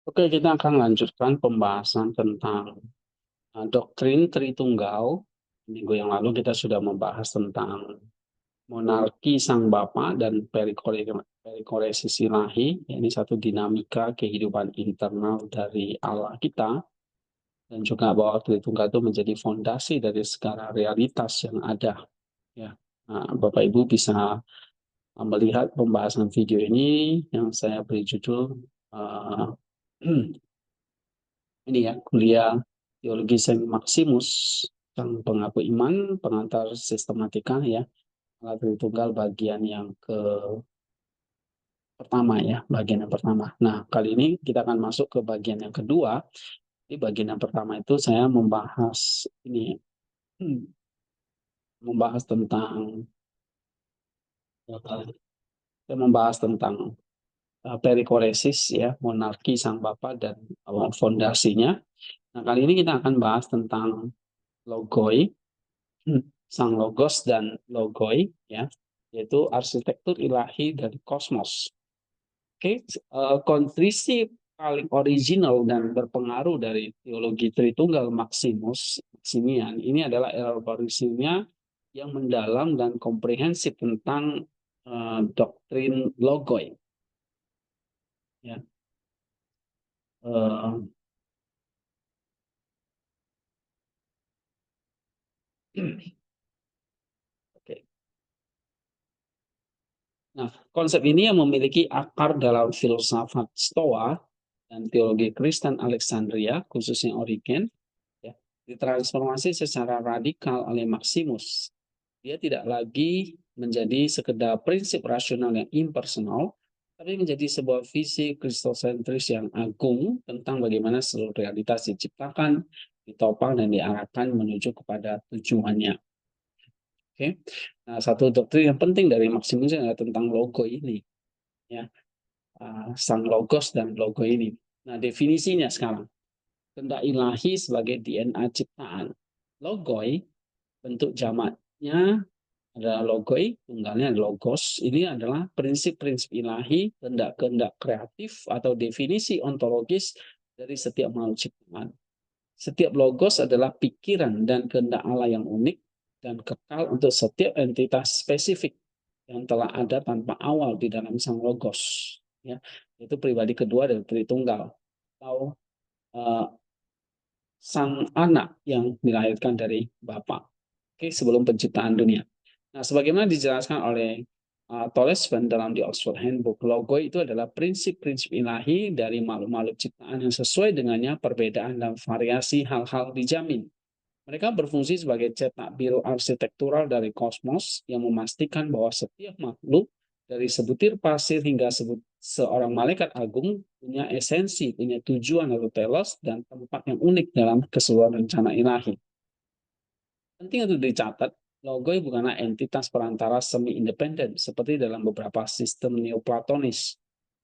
Oke, kita akan lanjutkan pembahasan tentang doktrin Tritunggal. Minggu yang lalu kita sudah membahas tentang monarki Sang Bapa dan perikoresis ilahi. Ini satu dinamika kehidupan internal dari Allah kita. Dan juga bahwa Tritunggal itu menjadi fondasi dari segala realitas yang ada. Ya, nah, Bapak Ibu bisa melihat pembahasan video ini yang saya beri judul uh, ini ya, kuliah teologi Saint Maximus, sang pengaku iman, pengantar sistematika ya, alat Tritunggal bagian yang ke pertama ya, bagian yang pertama. Nah, kali ini kita akan masuk ke bagian yang kedua. Di bagian yang pertama itu saya membahas ini, membahas tentang saya membahas tentang perikoresis ya, monarki sang bapa dan fondasinya. Nah, kali ini kita akan bahas tentang logoi, sang logos dan logoi ya, yaitu arsitektur ilahi dari kosmos. Oke, kontrisi paling original dan berpengaruh dari teologi Tritunggal Maximian ini adalah elaborasinya yang mendalam dan komprehensif tentang doktrin logoi ya. Uh, Oke. Nah, konsep ini yang memiliki akar dalam filsafat Stoa dan teologi Kristen Alexandria, khususnya Origen, ya, ditransformasi secara radikal oleh Maximus. Dia tidak lagi menjadi sekedar prinsip rasional yang impersonal, tapi menjadi sebuah visi kristosentris yang agung tentang bagaimana seluruh realitas diciptakan, ditopang, dan diarahkan menuju kepada tujuannya. Oke, nah satu doktrin yang penting dari Maximus adalah tentang logo ini, ya, sang logos dan logo ini. Nah definisinya sekarang, kehendak ilahi sebagai DNA ciptaan. Logoi bentuk jamaknya adalah logoi, tunggalnya logos. Ini adalah prinsip-prinsip ilahi, kehendak-kehendak kreatif atau definisi ontologis dari setiap makhluk ciptaan. Setiap logos adalah pikiran dan kehendak Allah yang unik dan kekal untuk setiap entitas spesifik yang telah ada tanpa awal di dalam sang logos. Ya, itu pribadi kedua dari Tritunggal atau uh, sang anak yang dilahirkan dari Bapa. Oke, sebelum penciptaan dunia. Nah, sebagaimana dijelaskan oleh Tolesven dalam di Oxford Handbook, logo itu adalah prinsip-prinsip ilahi dari makhluk-makhluk ciptaan yang sesuai dengannya perbedaan dan variasi hal-hal dijamin. Mereka berfungsi sebagai cetak biru arsitektural dari kosmos yang memastikan bahwa setiap makhluk dari sebutir pasir hingga seorang malaikat agung punya esensi, punya tujuan atau telos dan tempat yang unik dalam keseluruhan rencana ilahi. Penting untuk dicatat, logoi bukanlah entitas perantara semi-independen seperti dalam beberapa sistem neoplatonis.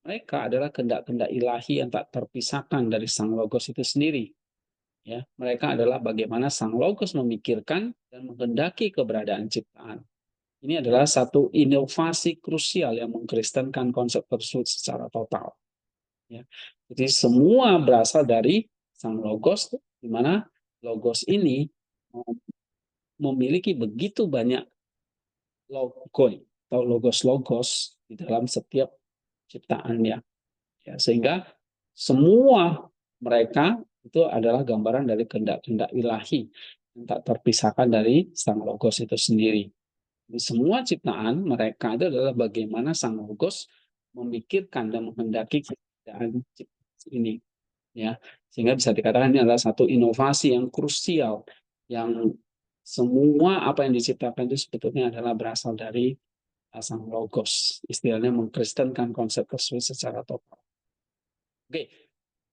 Mereka adalah kehendak-kehendak ilahi yang tak terpisahkan dari sang logos itu sendiri. Ya, mereka adalah bagaimana sang logos memikirkan dan menghendaki keberadaan ciptaan. Ini adalah satu inovasi krusial yang mengkristenkan konsep tersebut secara total. Ya. Jadi semua berasal dari sang logos, di mana logos ini memiliki begitu banyak logoi atau logos-logos di dalam setiap ciptaannya. Ya, sehingga semua mereka itu adalah gambaran dari kehendak-kehendak ilahi yang tak terpisahkan dari sang logos itu sendiri. Di semua ciptaan mereka itu adalah bagaimana sang logos memikirkan dan menghendaki keadaan ini, ya, sehingga bisa dikatakan ini adalah satu inovasi yang krusial yang semua apa yang diciptakan itu sebetulnya adalah berasal dari sang logos, istilahnya mengkristenkan konsep tersebut secara total. Oke,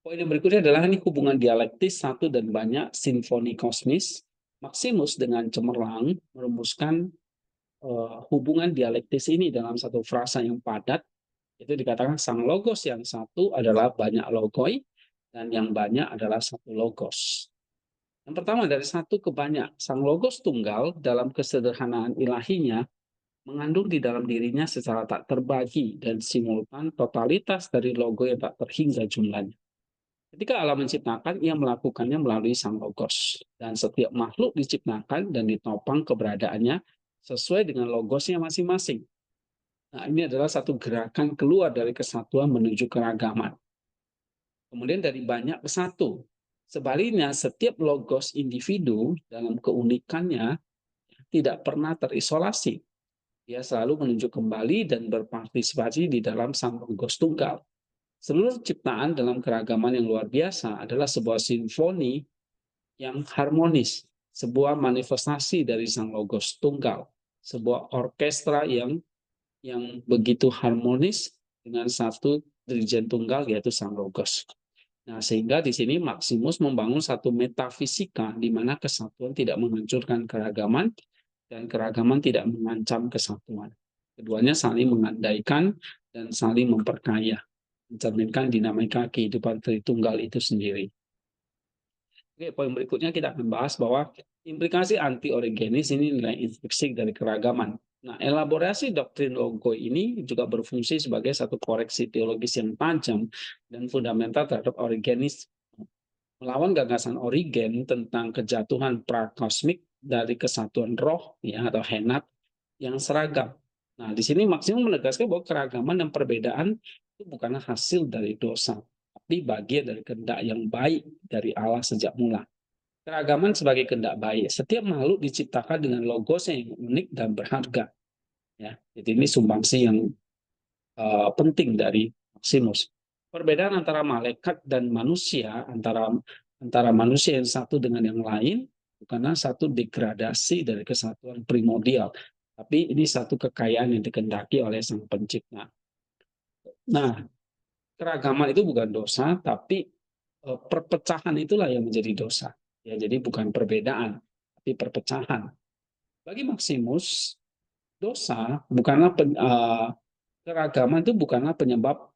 poin yang berikutnya adalah ini hubungan dialektis satu dan banyak simfoni kosmis. Maximus dengan cemerlang merumuskan hubungan dialektis ini dalam satu frasa yang padat. Itu dikatakan sang logos yang satu adalah banyak logoi dan yang banyak adalah satu logos. Yang pertama dari satu ke banyak, sang logos tunggal dalam kesederhanaan ilahinya mengandung di dalam dirinya secara tak terbagi dan simultan totalitas dari logo yang tak terhingga jumlahnya. Ketika Allah menciptakan, ia melakukannya melalui Sang Logos. Dan setiap makhluk diciptakan dan ditopang keberadaannya sesuai dengan logosnya masing-masing. Nah, ini adalah satu gerakan keluar dari kesatuan menuju keragaman. Kemudian dari banyak ke satu. Sebaliknya, setiap logos individu dalam keunikannya tidak pernah terisolasi. Dia selalu menunjuk kembali dan berpartisipasi di dalam Sang Logos Tunggal. Seluruh ciptaan dalam keragaman yang luar biasa adalah sebuah simfoni yang harmonis, sebuah manifestasi dari Sang Logos Tunggal, sebuah orkestra yang begitu harmonis dengan satu dirijen tunggal yaitu Sang Logos. Nah, sehingga di sini Maximus membangun satu metafisika di mana kesatuan tidak menghancurkan keragaman dan keragaman tidak mengancam kesatuan. Keduanya saling mengandaikan dan saling memperkaya, mencerminkan dinamika kehidupan Tritunggal itu sendiri. Oke, poin berikutnya kita akan bahas bahwa implikasi anti-origenis ini nilai intrinsik dari keragaman. Nah, elaborasi doktrin logo ini juga berfungsi sebagai satu koreksi teologis yang tajam dan fundamental terhadap origenis, melawan gagasan Origen tentang kejatuhan prakosmik dari kesatuan roh ya atau henat yang seragam. Nah, di sini Maximus menegaskan bahwa keragaman dan perbedaan itu bukanlah hasil dari dosa, tapi bagian dari kehendak yang baik dari Allah sejak mula. Keragaman sebagai kehendak baik. Setiap makhluk diciptakan dengan logos yang unik dan berharga. Ya, jadi ini sumbangsi yang penting dari Maximus. Perbedaan antara malaikat dan manusia, antara manusia yang satu dengan yang lain, bukanlah satu degradasi dari kesatuan primordial, tapi ini satu kekayaan yang dikehendaki oleh Sang Pencipta. Nah, keragaman itu bukan dosa, tapi perpecahan itulah yang menjadi dosa. Ya, jadi bukan perbedaan, tapi perpecahan. Bagi Maximus, dosa bukanlah keragaman itu bukanlah penyebab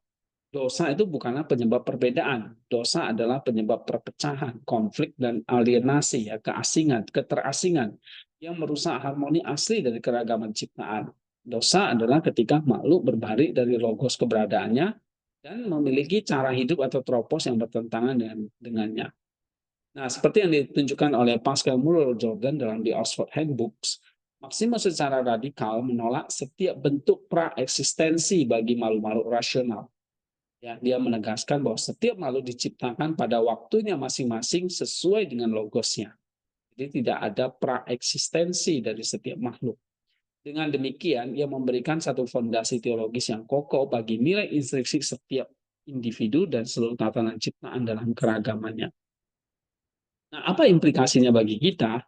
dosa itu bukanlah penyebab perbedaan. Dosa adalah penyebab perpecahan, konflik dan alienasi, ya, keasingan, keterasingan yang merusak harmoni asli dari keragaman ciptaan. Dosa adalah ketika makhluk berbalik dari logos keberadaannya dan memiliki cara hidup atau tropos yang bertentangan dengannya. Nah, seperti yang ditunjukkan oleh Pascal Muller Jordan dalam The Oxford Handbooks, Maximus secara radikal menolak setiap bentuk praeksistensi bagi makhluk-makhluk rasional. Ya, dia menegaskan bahwa setiap makhluk diciptakan pada waktunya masing-masing sesuai dengan logosnya. Jadi tidak ada praeksistensi dari setiap makhluk. Dengan demikian, ia memberikan satu fondasi teologis yang kokoh bagi nilai intrinsik setiap individu dan seluruh tatanan ciptaan dalam keragamannya. Nah, apa implikasinya bagi kita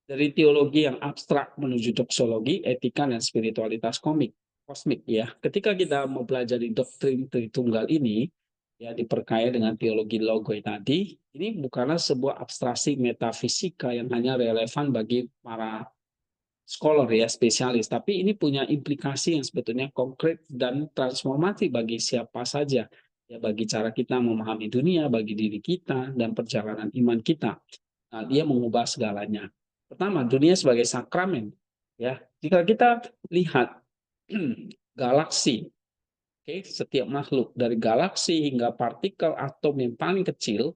dari teologi yang abstrak menuju doksologi, etika, dan spiritualitas kosmik ya. Ketika kita mempelajari doktrin Tritunggal ini, ya diperkaya dengan teologi logoi tadi, ini bukanlah sebuah abstraksi metafisika yang hanya relevan bagi para scholar ya, spesialis, tapi ini punya implikasi yang sebetulnya konkret dan transformatif bagi siapa saja. Ya, bagi cara kita memahami dunia, bagi diri kita, dan perjalanan iman kita. Nah, dia mengubah segalanya. Pertama, dunia sebagai sakramen. Ya, jika kita lihat galaksi, okay, setiap makhluk dari galaksi hingga partikel atom yang paling kecil,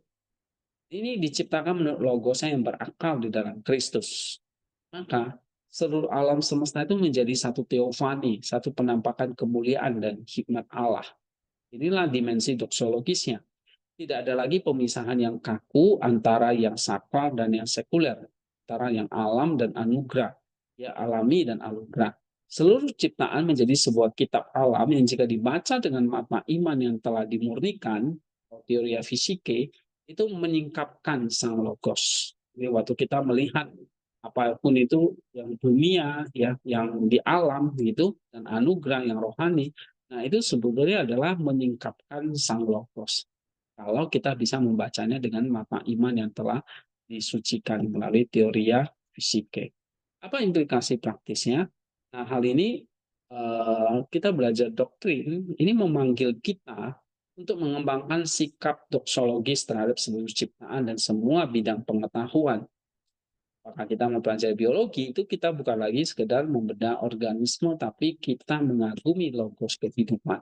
ini diciptakan menurut logosnya yang berakal di dalam Kristus. Maka seluruh alam semesta itu menjadi satu teofani, satu penampakan kemuliaan dan hikmat Allah. Inilah dimensi doksologisnya. Tidak ada lagi pemisahan yang kaku antara yang sakral dan yang sekuler, antara yang alam dan anugerah, ya alami dan anugerah. Seluruh ciptaan menjadi sebuah kitab alam yang jika dibaca dengan mata iman yang telah dimurnikan, teori fisike, itu menyingkapkan sang logos. Jadi waktu kita melihat apapun itu yang dunia, ya, yang di alam gitu, dan anugerah yang rohani, nah itu sebetulnya adalah menyingkapkan sang logos kalau kita bisa membacanya dengan mata iman yang telah disucikan melalui teoria fisike. Apa implikasi praktisnya? Nah, hal ini kita belajar doktrin, ini memanggil kita untuk mengembangkan sikap doksologis terhadap seluruh ciptaan dan semua bidang pengetahuan. Apakah kita mempelajari biologi, itu kita bukan lagi sekedar membedah organisme, tapi kita mengagumi logos kehidupan.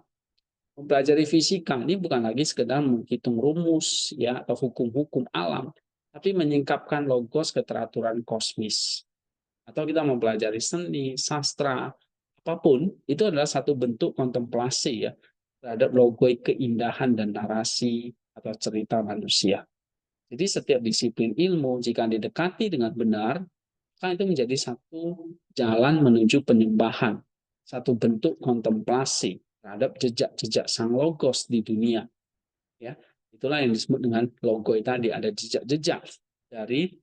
Mempelajari fisika ini bukan lagi sekedar menghitung rumus ya atau hukum-hukum alam, tapi menyingkapkan logos ke teraturan kosmis. Atau kita mempelajari seni, sastra, apapun, itu adalah satu bentuk kontemplasi ya terhadap logoi keindahan dan narasi atau cerita manusia. Jadi setiap disiplin ilmu jika didekati dengan benar, maka itu menjadi satu jalan menuju penyembahan, satu bentuk kontemplasi terhadap jejak-jejak sang logos di dunia. Ya, itulah yang disebut dengan logoi tadi, ada jejak-jejak dari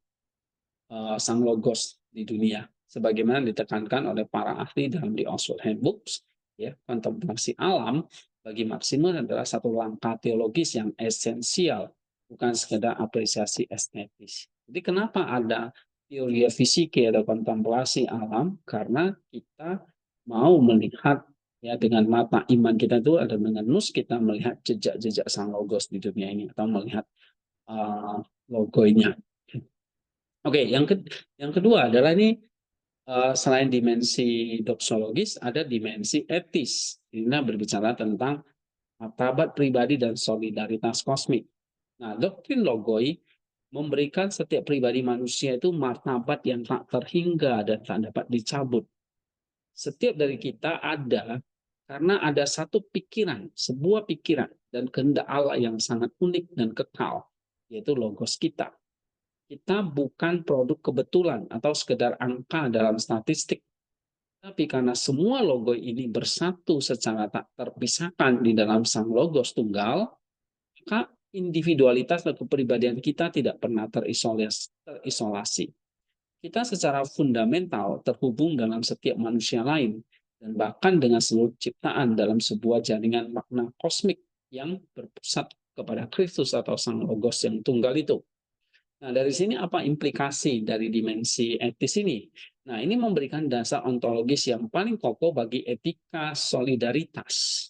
sang logos di dunia. Sebagaimana ditekankan oleh para ahli dalam The Oxford Handbooks, ya, kontemplasi alam bagi Maximus adalah satu langkah teologis yang esensial, bukan sekedar apresiasi estetis. Jadi kenapa ada teori fisika atau kontemplasi alam? Karena kita mau melihat ya dengan mata iman kita itu ada dengan nus kita melihat jejak-jejak sang logos di dunia ini atau melihat logonya. Oke, yang kedua adalah ini selain dimensi doksologis, ada dimensi etis. Ini berbicara tentang martabat pribadi dan solidaritas kosmik. Nah, doktrin logoi memberikan setiap pribadi manusia itu martabat yang tak terhingga dan tak dapat dicabut. Setiap dari kita ada karena ada satu pikiran, sebuah pikiran dan kehendak Allah yang sangat unik dan kekal, yaitu logos kita. Kita bukan produk kebetulan atau sekedar angka dalam statistik, tapi karena semua logo ini bersatu secara tak terpisahkan di dalam sang logos tunggal, maka individualitas dan kepribadian kita tidak pernah terisolasi. Kita secara fundamental terhubung dalam setiap manusia lain, dan bahkan dengan seluruh ciptaan dalam sebuah jaringan makna kosmik yang berpusat kepada Kristus atau sang logos yang tunggal itu. Nah, dari sini apa implikasi dari dimensi etis ini? Nah, ini memberikan dasar ontologis yang paling kokoh bagi etika solidaritas.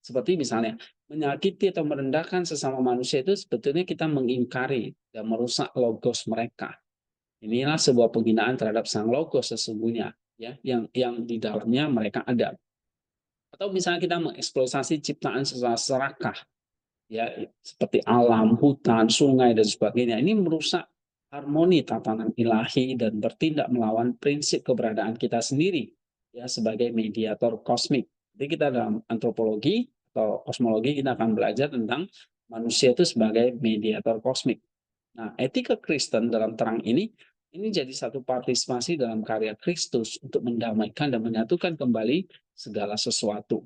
Seperti misalnya, menyakiti atau merendahkan sesama manusia itu sebetulnya kita mengingkari dan merusak logos mereka. Inilah sebuah penghinaan terhadap sang logos sesungguhnya, ya, yang di dalamnya mereka ada. Atau misalnya kita mengeksploitasi ciptaan secara serakah, ya seperti alam, hutan, sungai dan sebagainya. Ini merusak harmoni tatanan ilahi dan bertindak melawan prinsip keberadaan kita sendiri ya sebagai mediator kosmik. Jadi kita dalam antropologi atau kosmologi kita akan belajar tentang manusia itu sebagai mediator kosmik. Nah, etika Kristen dalam terang ini jadi satu partisipasi dalam karya Kristus untuk mendamaikan dan menyatukan kembali segala sesuatu.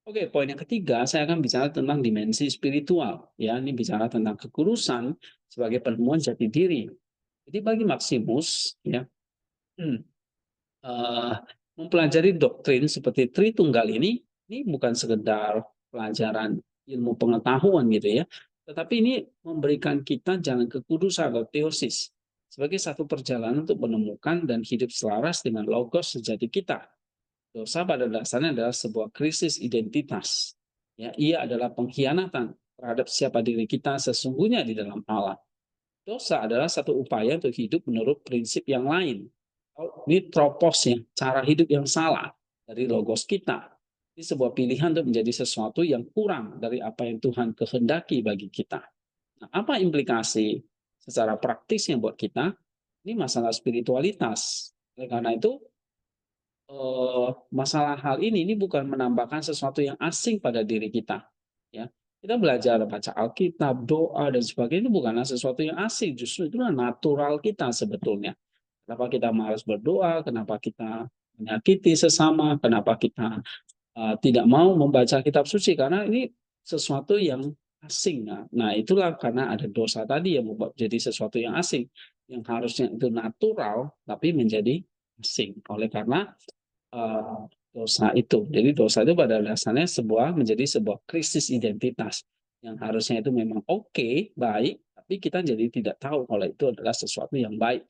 Oke, poin yang ketiga, saya akan bicara tentang dimensi spiritual. Ya, ini bicara tentang kekudusan sebagai penemuan jati diri. Jadi bagi Maximus, ya, mempelajari doktrin seperti Tritunggal ini bukan sekedar pelajaran ilmu pengetahuan gitu ya, tetapi ini memberikan kita jalan kekudusan atau teosis sebagai satu perjalanan untuk menemukan dan hidup selaras dengan logos sejati kita. Dosa pada dasarnya adalah sebuah krisis identitas. Ya, ia adalah pengkhianatan terhadap siapa diri kita sesungguhnya di dalam Allah. Dosa adalah satu upaya untuk hidup menurut prinsip yang lain. Ini tropos ya, cara hidup yang salah dari logos kita. Ini sebuah pilihan untuk menjadi sesuatu yang kurang dari apa yang Tuhan kehendaki bagi kita. Nah, apa implikasi secara praktisnya buat kita? Ini masalah spiritualitas. Oleh karena itu, masalah hal ini bukan menambahkan sesuatu yang asing pada diri kita. Ya, kita belajar baca Alkitab, doa dan sebagainya itu bukanlah sesuatu yang asing, justru itulah natural kita sebetulnya. Kenapa kita malas berdoa? Kenapa kita menyakiti sesama? Kenapa kita tidak mau membaca kitab suci? Karena ini sesuatu yang asing. Nah, itulah karena ada dosa tadi yang membuat jadi sesuatu yang asing, yang harusnya itu natural tapi menjadi asing. Oleh karena dosa itu. Jadi dosa itu pada dasarnya menjadi sebuah krisis identitas yang harusnya itu memang oke, baik, tapi kita jadi tidak tahu kalau itu adalah sesuatu yang baik.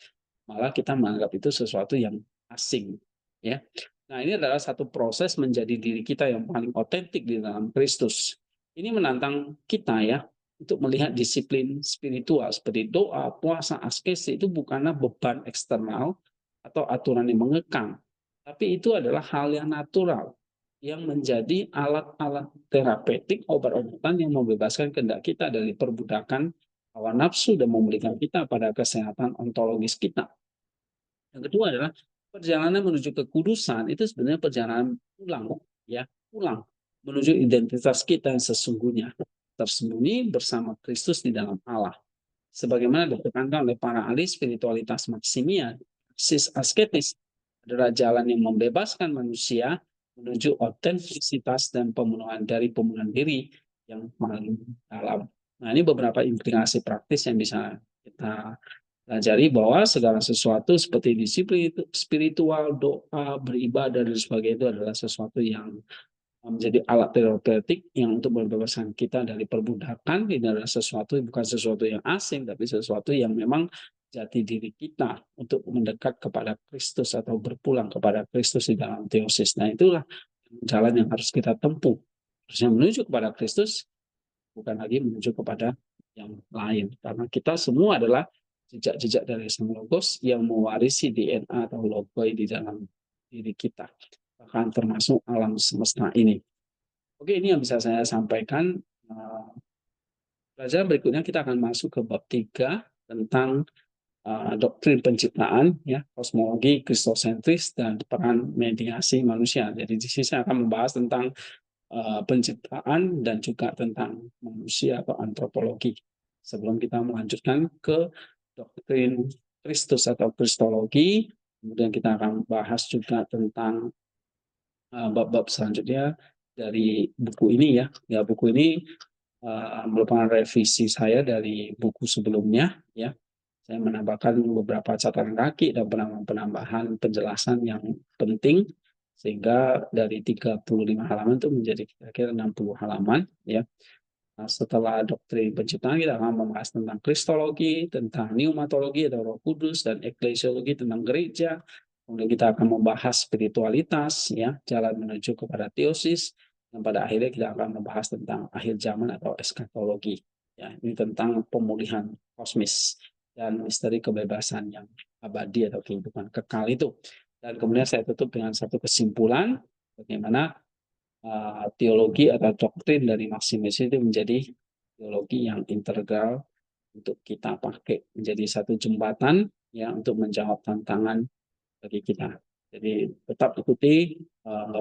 Malah kita menganggap itu sesuatu yang asing, ya. Nah, ini adalah satu proses menjadi diri kita yang paling otentik di dalam Kristus. Ini menantang kita ya untuk melihat disiplin spiritual seperti doa, puasa, askese itu bukanlah beban eksternal atau aturan yang mengekang, tapi itu adalah hal yang natural. yang menjadi alat-alat terapeutik, obat-obatan yang membebaskan kehendak kita dari perbudakan hawa nafsu dan memulihkan kita pada kesehatan ontologis kita. Yang kedua adalah perjalanan menuju kekudusan itu sebenarnya perjalanan pulang, ya, pulang menuju identitas kita yang sesungguhnya, tersembunyi bersama Kristus di dalam Allah. Sebagaimana ditekankan oleh para ahli spiritualitas Maximia, sis asketis adalah jalan yang membebaskan manusia menuju otentisitas dan pemenuhan dari pemenuhan diri yang paling dalam. Nah, ini beberapa implikasi praktis yang bisa kita pelajari bahwa segala sesuatu seperti disiplin spiritual, doa, beribadah, dan sebagainya itu adalah sesuatu yang menjadi alat terapeutik yang untuk membebaskan kita dari perbudakan. Ini adalah sesuatu bukan sesuatu yang asing, tapi sesuatu yang memang jati diri kita untuk mendekat kepada Kristus atau berpulang kepada Kristus di dalam teosis. Nah, itulah jalan yang harus kita tempuh. Harusnya menuju kepada Kristus, bukan lagi menuju kepada yang lain. Karena kita semua adalah jejak-jejak dari Sang Logos yang mewarisi DNA atau logoi di dalam diri kita. Bahkan termasuk alam semesta ini. Oke, ini yang bisa saya sampaikan. Pelajaran berikutnya kita akan masuk ke bab 3 tentang doktrin penciptaan, ya, kosmologi kristosentris dan peran mediasi manusia. Jadi di sini saya akan membahas tentang penciptaan dan juga tentang manusia atau antropologi. Sebelum kita melanjutkan ke doktrin Kristus atau kristologi, kemudian kita akan bahas juga tentang bab-bab selanjutnya dari buku ini, ya. Ya, buku ini merupakan revisi saya dari buku sebelumnya, ya. Saya menambahkan beberapa catatan kaki dan penambahan penjelasan yang penting sehingga dari 35 halaman itu menjadi kira-kira 60 halaman, ya. Nah, setelah doktrin penciptaan kita akan membahas tentang kristologi, tentang pneumatologi atau Roh Kudus, dan eklesiologi tentang gereja. Kemudian kita akan membahas spiritualitas, ya, jalan menuju kepada teosis, dan pada akhirnya kita akan membahas tentang akhir zaman atau eskatologi. Ya, ini tentang pemulihan kosmis dan misteri kebebasan yang abadi atau kehidupan kekal itu. Dan kemudian saya tutup dengan satu kesimpulan bagaimana teologi atau doktrin dari Maximus itu menjadi teologi yang integral untuk kita pakai menjadi satu jembatan, ya, untuk menjawab tantangan bagi kita. Jadi tetap ikuti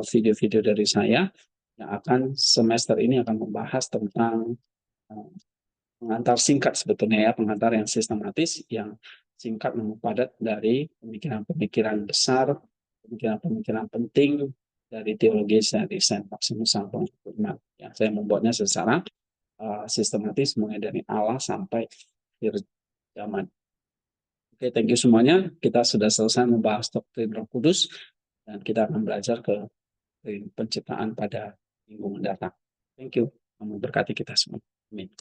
video-video dari saya yang akan semester ini akan membahas tentang pengantar singkat sebetulnya, ya, pengantar yang sistematis, yang singkat namun padat dari pemikiran-pemikiran besar, pemikiran-pemikiran penting dari teologi dari Saint Maximus Santo. Ya, saya membuatnya secara sistematis mulai dari Allah sampai akhir zaman. Oke, thank you semuanya. Kita sudah selesai membahas doktrin Roh Kudus dan kita akan belajar ke penciptaan pada minggu mendatang. Thank you. Memberkati kita semua. Amin.